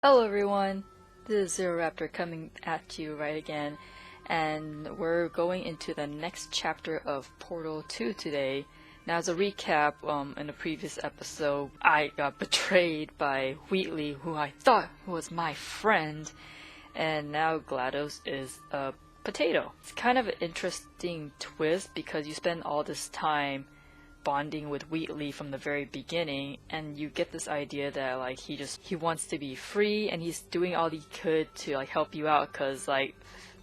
Hello everyone, this is ZeroRaptor coming at you right again, and we're going into the next chapter of Portal 2 today. Now as a recap, in the previous episode, I got betrayed by Wheatley, who I thought was my friend, and now GLaDOS is a potato. It's kind of an interesting twist because you spend all this time bonding with Wheatley from the very beginning, and you get this idea that like he wants to be free and he's doing all he could to like help you out because like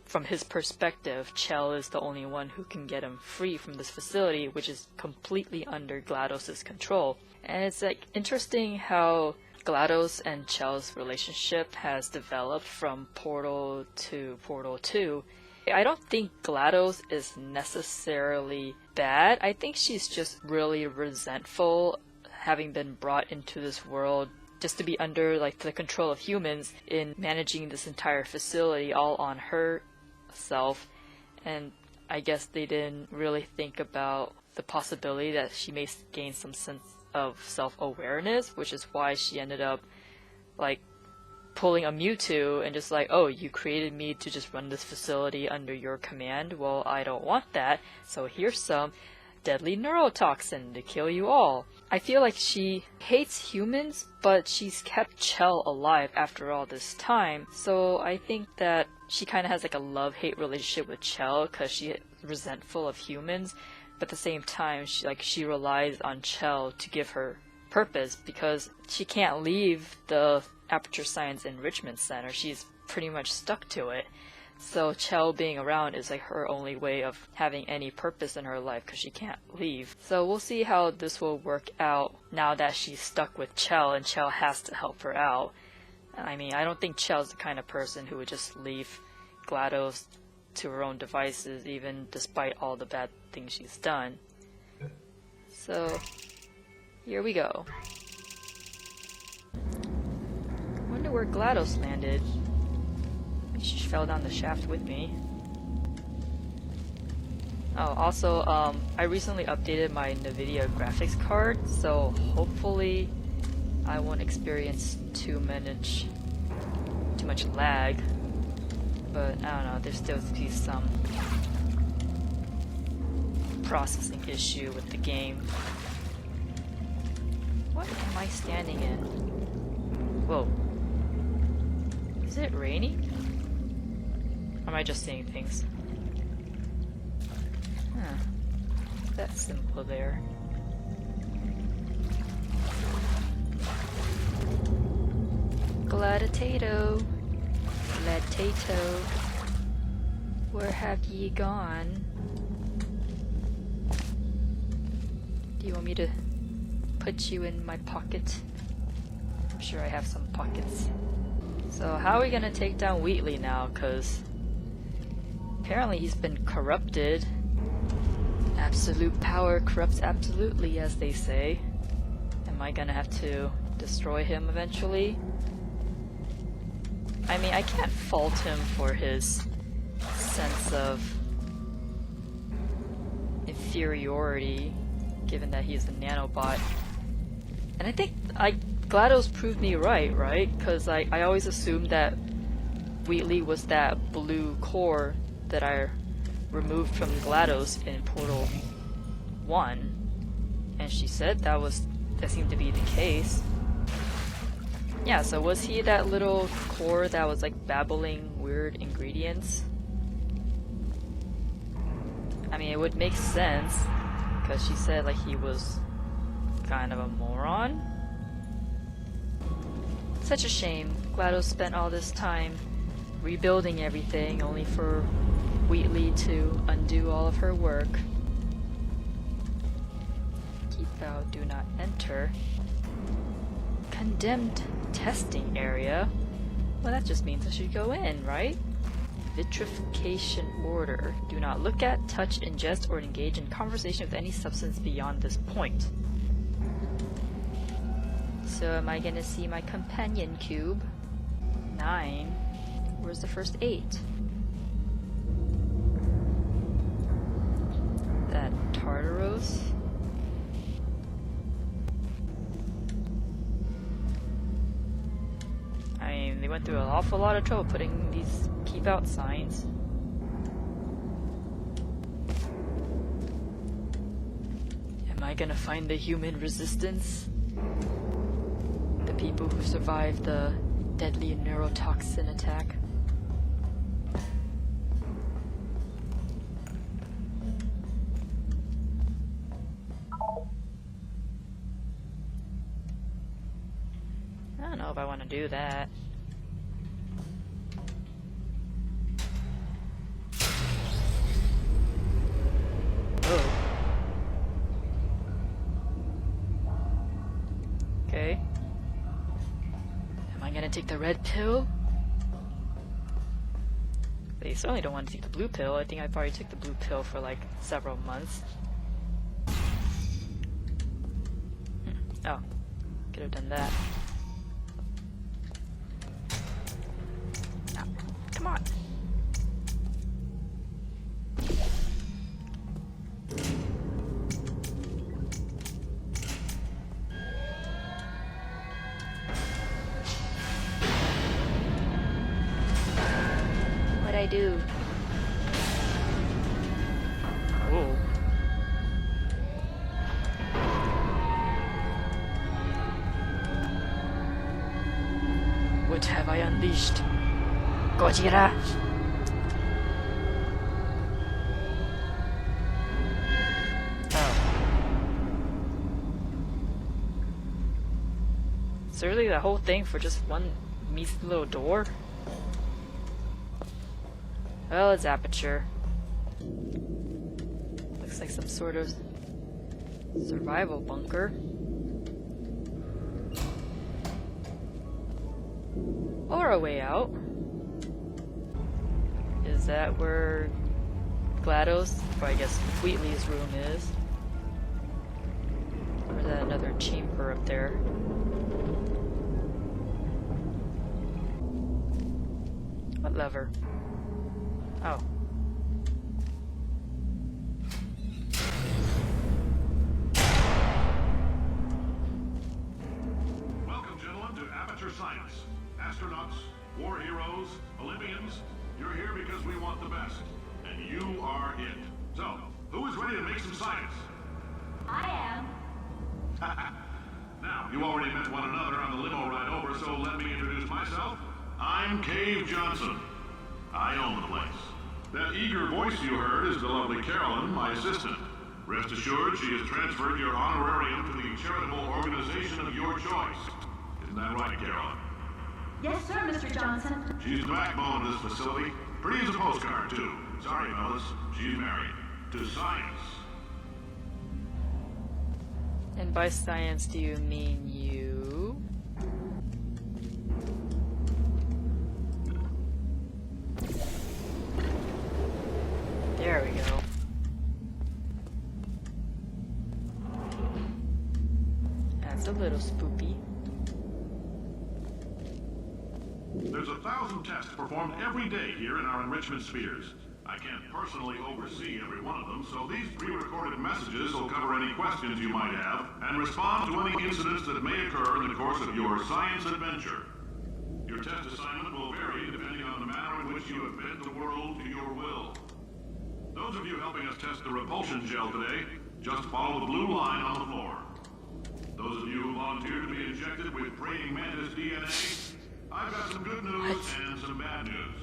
from his perspective Chell is the only one who can get him free from this facility, which is completely under GLaDOS's control. And it's like interesting how GLaDOS and Chell's relationship has developed from Portal to Portal 2. I don't think GLaDOS is necessarily bad. I think she's just really resentful having been brought into this world just to be under like the control of humans in managing this entire facility all on herself. And I guess they didn't really think about the possibility that she may gain some sense of self-awareness, which is why she ended up like pulling a Mewtwo and just like, oh, you created me to just run this facility under your command. Well, I don't want that, so here's some deadly neurotoxin to kill you all. I feel like she hates humans, but she's kept Chell alive after all this time, so I think that she kind of has like a love-hate relationship with Chell because she's resentful of humans, but at the same time she relies on Chell to give her purpose because she can't leave the Aperture Science Enrichment Center. She's pretty much stuck to it. So Chell being around is like her only way of having any purpose in her life because she can't leave. So we'll see how this will work out now that she's stuck with Chell and Chell has to help her out. I mean, I don't think Chell's the kind of person who would just leave GLaDOS to her own devices even despite all the bad things she's done. So here we go. I wonder where GLaDOS landed. She fell down the shaft with me. Oh, also, I recently updated my NVIDIA graphics card, so hopefully I won't experience too much lag. But I don't know, there's still to be some processing issue with the game. What am I standing in? Whoa. Is it raining? Or am I just seeing things? Huh. That's simple there. Gladiato. Gladiato. Where have ye gone? Do you want me to put you in my pocket? I'm sure I have some pockets. So how are we gonna take down Wheatley now? Cause apparently he's been corrupted. Absolute power corrupts absolutely, as they say. Am I gonna have to destroy him eventually? I mean, I can't fault him for his sense of inferiority, given that he's a nanobot. And I think GLaDOS proved me right? Because I always assumed that Wheatley was that blue core that I removed from GLaDOS in Portal 1. And she said that seemed to be the case. Yeah, so was he that little core that was like babbling weird ingredients? I mean, it would make sense, because she said like he was kind of a moron. Such a shame. GLaDOS spent all this time rebuilding everything only for Wheatley to undo all of her work. Keep out, do not enter. Condemned testing area? Well, that just means I should go in, right? Vitrification order. Do not look at, touch, ingest, or engage in conversation with any substance beyond this point. So am I gonna see my companion cube? 9. Where's the first 8? That Tartaros? I mean, mean, they went through an awful lot of trouble putting these keep out signs. Am I gonna find the human resistance? The people who survived the deadly neurotoxin attack? I don't know if I want to do that. Oh. Okay. Am I gonna take the red pill? They certainly don't want to take the blue pill. I think I've already took the blue pill for like several months. Oh. Could have done that. Come on. What'd I do? Oh. What have I unleashed? Gojira! So really the whole thing for just one measly little door? Well, it's aperture. Looks like some sort of survival bunker. Or a way out. Is that where GLaDOS, or I guess Wheatley's room is? Or is that another chamber up there? What lever? Oh. Welcome, gentlemen, to Amateur Science. Astronauts, war heroes, Olympians, you're here because we want the best. And you are it. So, who is ready to make some science? I am. Now, you already met one another on the limo ride over, so let me introduce myself. I'm Cave Johnson. I own the place. That eager voice you heard is the lovely Carolyn, my assistant. Rest assured, she has transferred your honorarium to the charitable organization of your choice. Isn't that right, Carolyn? Yes, sir, Mr. Johnson. She's the backbone of this facility. Pretty as a postcard, too. Sorry, fellas. She's married. To science. And by science, do you mean you? There we go. That's a little spoopy. There's 1,000 tests performed every day here in our enrichment spheres. I can't personally oversee every one of them, so these pre-recorded messages will cover any questions you might have and respond to any incidents that may occur in the course of your science adventure. Your test assignment will vary depending on the manner in which you have bent the world to your will. Those of you helping us test the repulsion gel today, just follow the blue line on the floor. Those of you who volunteered to be injected with praying mantis DNA, I've got some good news and some bad news.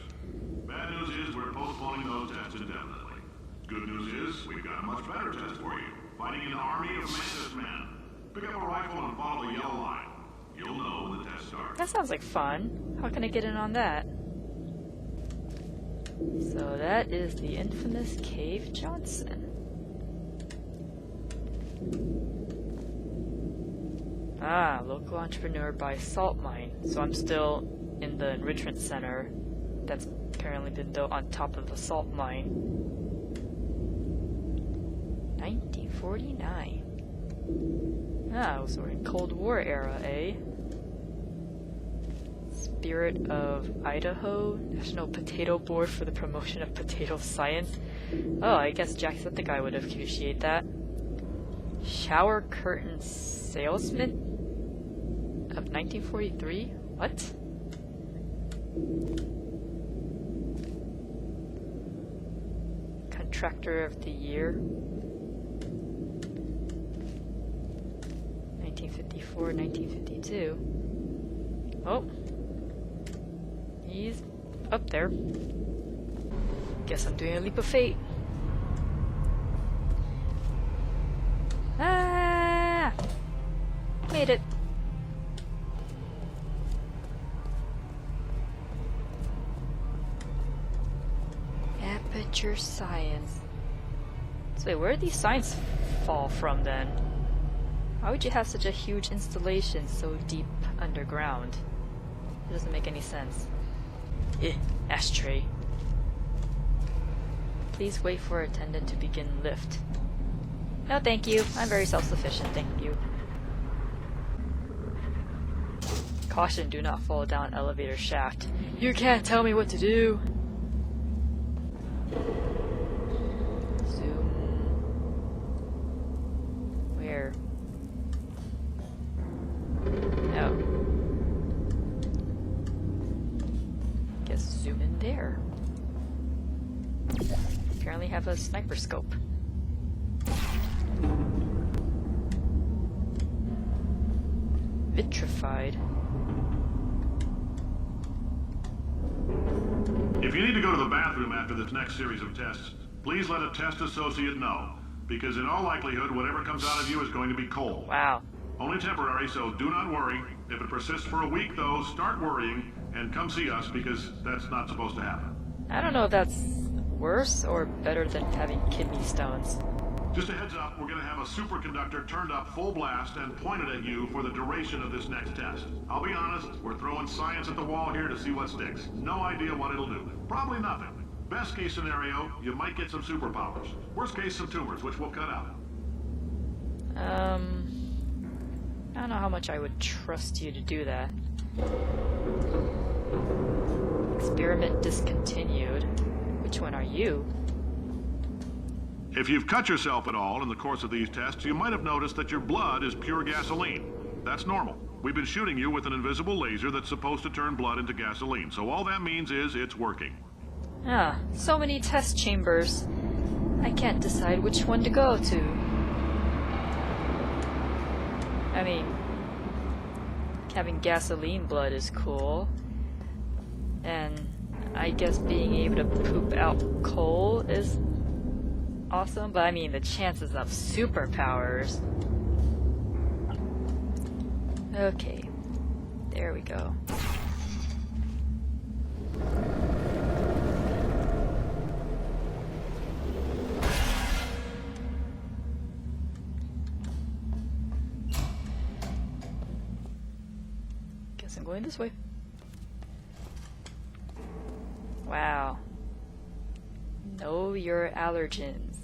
Bad news is we're postponing those tests indefinitely. Good news is we've got a much better test for you. Fighting an army of mantis men. Pick up a rifle and follow the yellow line. You'll know when the test starts. That sounds like fun. How can I get in on that? So that is the infamous Cave Johnson. Ah, local entrepreneur by salt mine. So I'm still in the enrichment center that's apparently been built on top of the salt mine. 1949. Ah, so we're in Cold War era, eh? Spirit of Idaho, National Potato Board for the Promotion of Potato Science. Oh, I guess Jacksepticeye would appreciate that. Shower curtain salesman of 1943? What? Contractor of the Year. 1954, 1952. Oh. He's up there. Guess I'm doing a leap of fate. Ah! Made it. Aperture science. So wait, where did these signs fall from then? Why would you have such a huge installation so deep underground? It doesn't make any sense. Ashtray. Please wait for attendant to begin lift. No, thank you. I'm very self-sufficient, thank you. Caution, do not fall down elevator shaft. You can't tell me what to do! Zoom. Where? No. Guess zoom in there. Apparently have a sniper scope. Vitrified. If you need to go to the bathroom after this next series of tests, please let a test associate know, because in all likelihood, whatever comes out of you is going to be cold. Wow. Only temporary, so do not worry. If it persists for a week, though, start worrying and come see us, because that's not supposed to happen. I don't know if that's worse or better than having kidney stones. Just a heads up, we're going to have a superconductor turned up full blast and pointed at you for the duration of this next test. I'll be honest, we're throwing science at the wall here to see what sticks. No idea what it'll do. Probably nothing. Best case scenario, you might get some superpowers. Worst case, some tumors, which we'll cut out. I don't know how much I would trust you to do that. Experiment discontinued. Which one are you? If you've cut yourself at all in the course of these tests, you might have noticed that your blood is pure gasoline. That's normal. We've been shooting you with an invisible laser that's supposed to turn blood into gasoline, so all that means is it's working. Ah, so many test chambers. I can't decide which one to go to. I mean, having gasoline blood is cool. And I guess being able to poop out coal is awesome, but I mean the chances of superpowers. Okay, there we go. Guess I'm going this way. Wow. Know your allergens.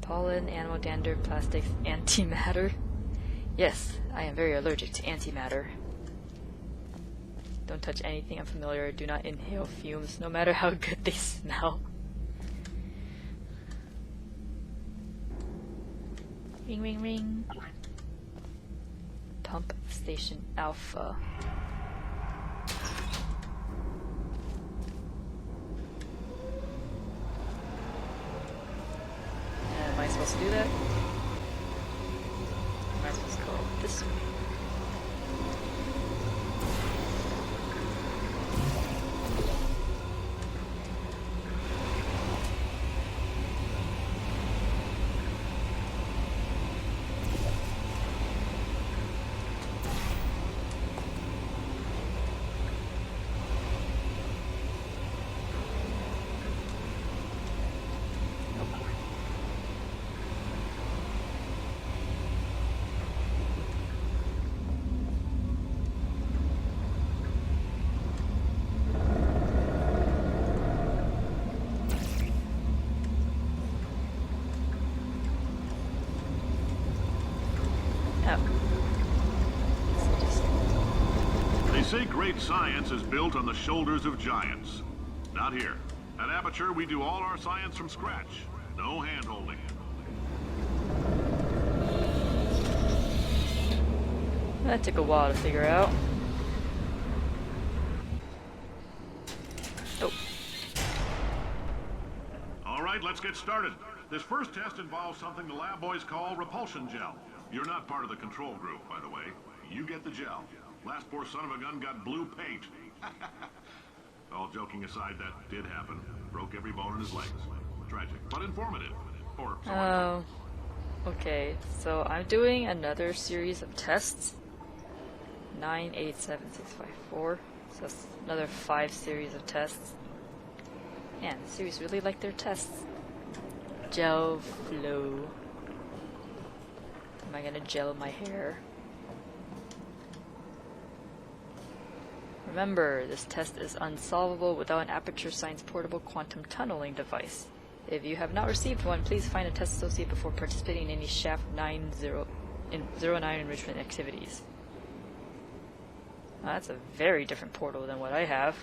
Pollen, animal dander, plastics, antimatter. Yes, I am very allergic to antimatter. Don't touch anything unfamiliar. Do not inhale fumes, no matter how good they smell. Ring, ring, ring. Pump Station Alpha. Am I supposed to do that? Am I supposed to go this way? They say great science is built on the shoulders of giants. Not here. At Aperture, we do all our science from scratch. No hand-holding. That took a while to figure out. Oh. All right, let's get started. This first test involves something the lab boys call repulsion gel. You're not part of the control group, by the way. You get the gel. Last poor son of a gun got blue paint. All joking aside, that did happen. Broke every bone in his legs. Tragic, but informative. Or so I Oh. Okay, so I'm doing another series of tests. 9, 8, 7, 6, 5, 4. So that's another 5 series of tests. Man, the series really like their tests. Gel flow. Am I gonna gel my hair? Remember, this test is unsolvable without an Aperture Science portable quantum tunneling device. If you have not received one, please find a test associate before participating in any Shaft 9 09 enrichment activities. Well, that's a very different portal than what I have.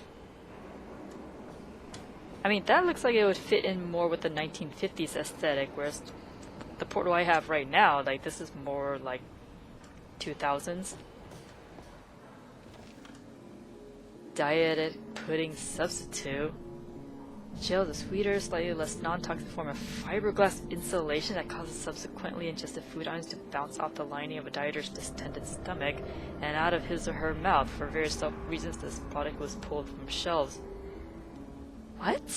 I mean, that looks like it would fit in more with the 1950s aesthetic, whereas the portal I have right now, like, this is more like 2000s. Dieted pudding substitute. Gel, the sweeter, slightly less non-toxic form of fiberglass insulation that causes subsequently ingested food items to bounce off the lining of a dieter's distended stomach and out of his or her mouth. For various reasons, this product was pulled from shelves. What?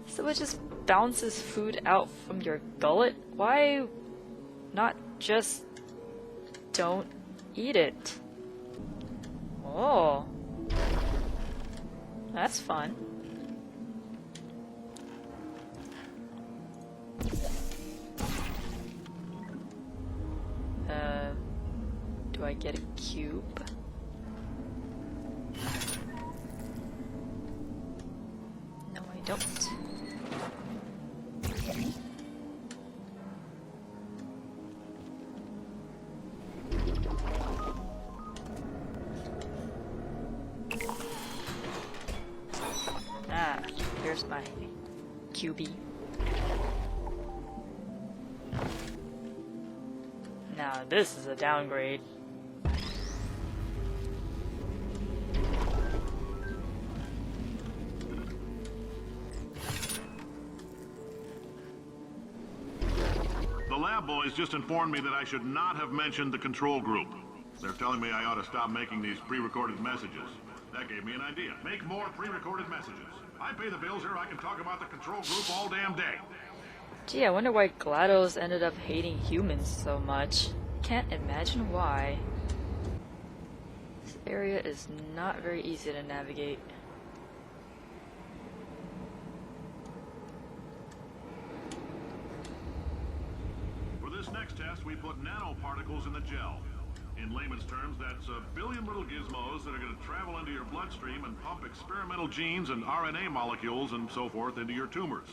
So it just bounces food out from your gullet? Why not just don't eat it? Oh. That's fun. Do I get a cube? No, I don't. Ah, here's my cubie. Now this is a downgrade. The lab boys just informed me that I should not have mentioned the control group. They're telling me I ought to stop making these pre-recorded messages. That gave me an idea. Make more pre-recorded messages. I pay the bills here, I can talk about the control group all damn day. Gee, I wonder why GLaDOS ended up hating humans so much. Can't imagine why. This area is not very easy to navigate. For this next test, we put nanoparticles in the gel. In layman's terms, that's a billion little gizmos that are going to travel into your bloodstream and pump experimental genes and RNA molecules and so forth into your tumors.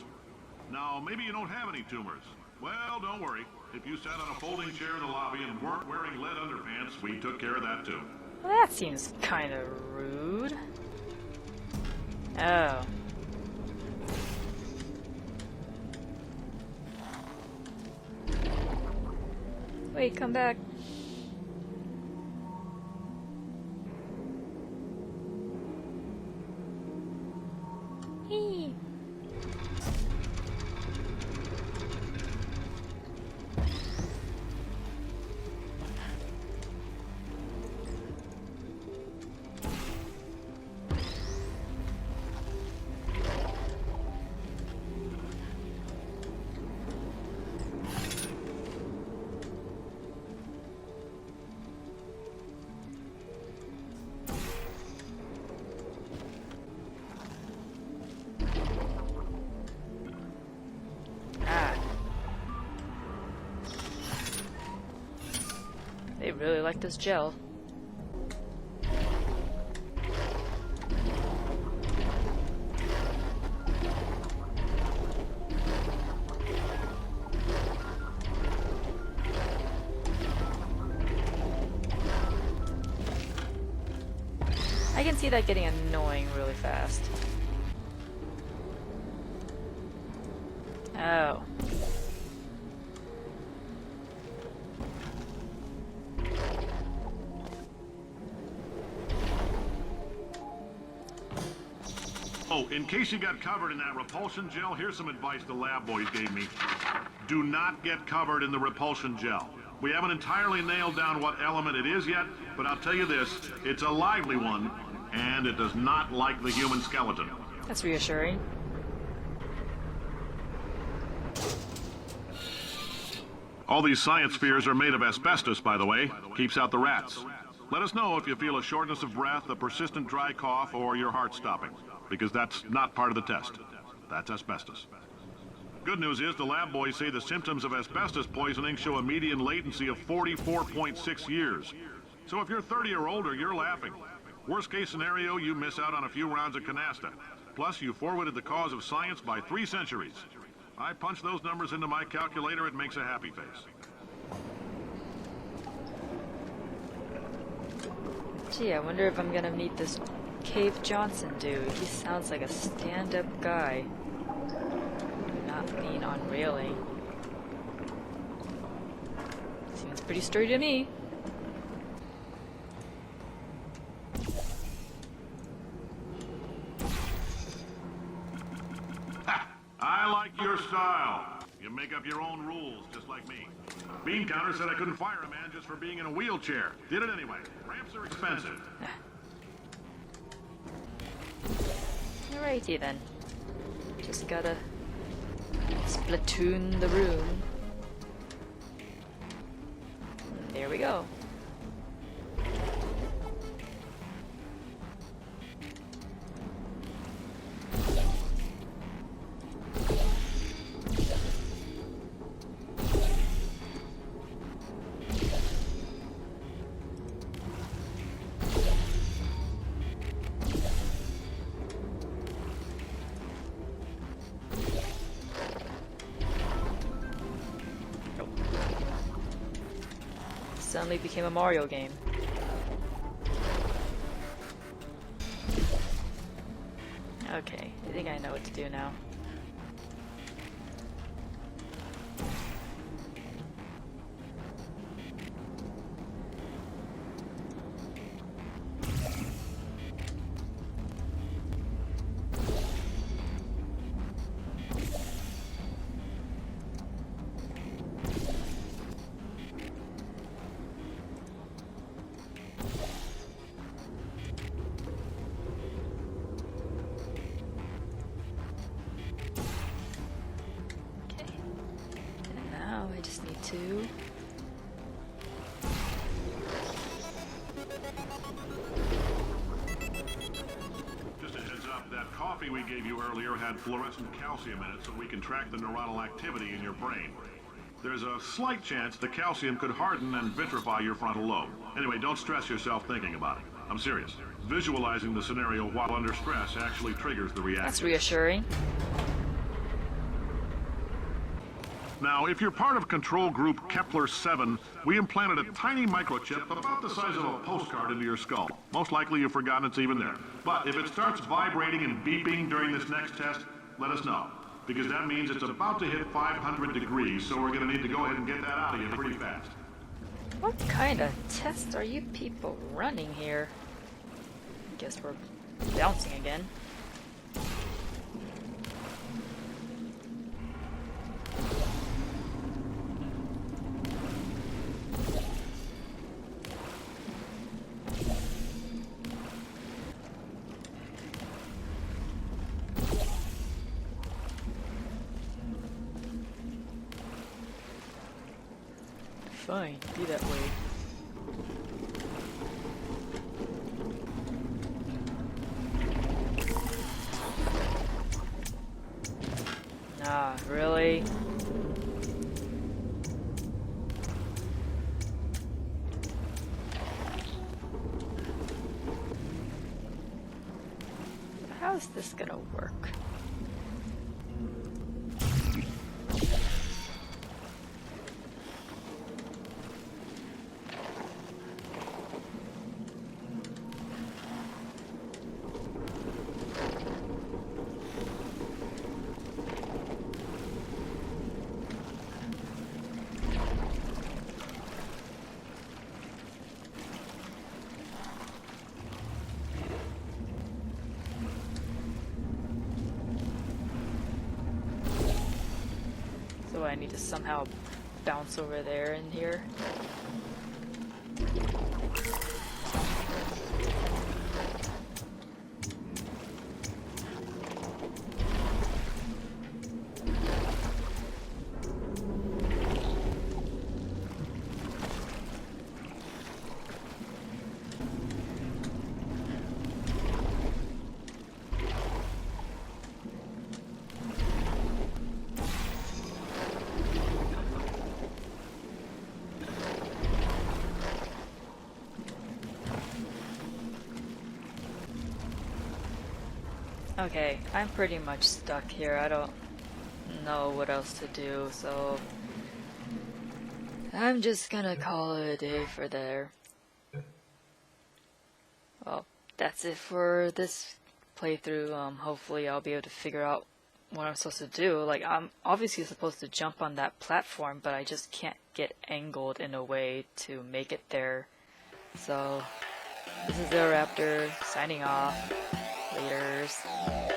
Now, maybe you don't have any tumors. Well, don't worry. If you sat on a folding chair in the lobby and weren't wearing lead underpants, we took care of that too. Well, that seems kind of rude. Oh. Wait, come back. Hee. They really like this gel. I can see that getting annoying really fast. Oh. Oh, in case you got covered in that repulsion gel, here's some advice the lab boys gave me. Do not get covered in the repulsion gel. We haven't entirely nailed down what element it is yet, but I'll tell you this, it's a lively one, and it does not like the human skeleton. That's reassuring. All these science spheres are made of asbestos, by the way. Keeps out the rats. Let us know if you feel a shortness of breath, a persistent dry cough, or your heart stopping, because that's not part of the test. That's asbestos. Good news is the lab boys say the symptoms of asbestos poisoning show a median latency of 44.6 years. So if you're 30 or older, you're laughing. Worst case scenario, you miss out on a few rounds of canasta. Plus, you forwarded the cause of science by 3 centuries. I punch those numbers into my calculator, it makes a happy face. Gee, I wonder if I'm gonna meet this Cave Johnson dude. He sounds like a stand-up guy. Not being on railing. Seems pretty sturdy to me. I like your style. You make up your own rules, just like me. Bean Counter said I couldn't fire a man just for being in a wheelchair. Did it anyway. Ramps are expensive. Alrighty then. Just gotta splatoon the room. There we go. Suddenly became a Mario game. Okay, I think I know what to do now. To just a heads up, that coffee we gave you earlier had fluorescent calcium in it, so we can track the neuronal activity in your brain. There's a slight chance the calcium could harden and vitrify your frontal lobe. Anyway, don't stress yourself thinking about it. I'm serious. Visualizing the scenario while under stress actually triggers the reaction. That's reassuring. Now, if you're part of control group Kepler-7, we implanted a tiny microchip about the size of a postcard into your skull. Most likely you've forgotten it's even there. But if it starts vibrating and beeping during this next test, let us know. Because that means it's about to hit 500 degrees, so we're going to need to go ahead and get that out of you pretty fast. What kind of test are you people running here? I guess we're bouncing again. Fine, be that way. Ah, really? How's this gonna work? I need to somehow bounce over there in here. Okay, I'm pretty much stuck here. I don't know what else to do, so I'm just gonna call it a day for there. Well, that's it for this playthrough. Hopefully I'll be able to figure out what I'm supposed to do. Like, I'm obviously supposed to jump on that platform, but I just can't get angled in a way to make it there. So, this is ZeroRaptor, signing off. Laters.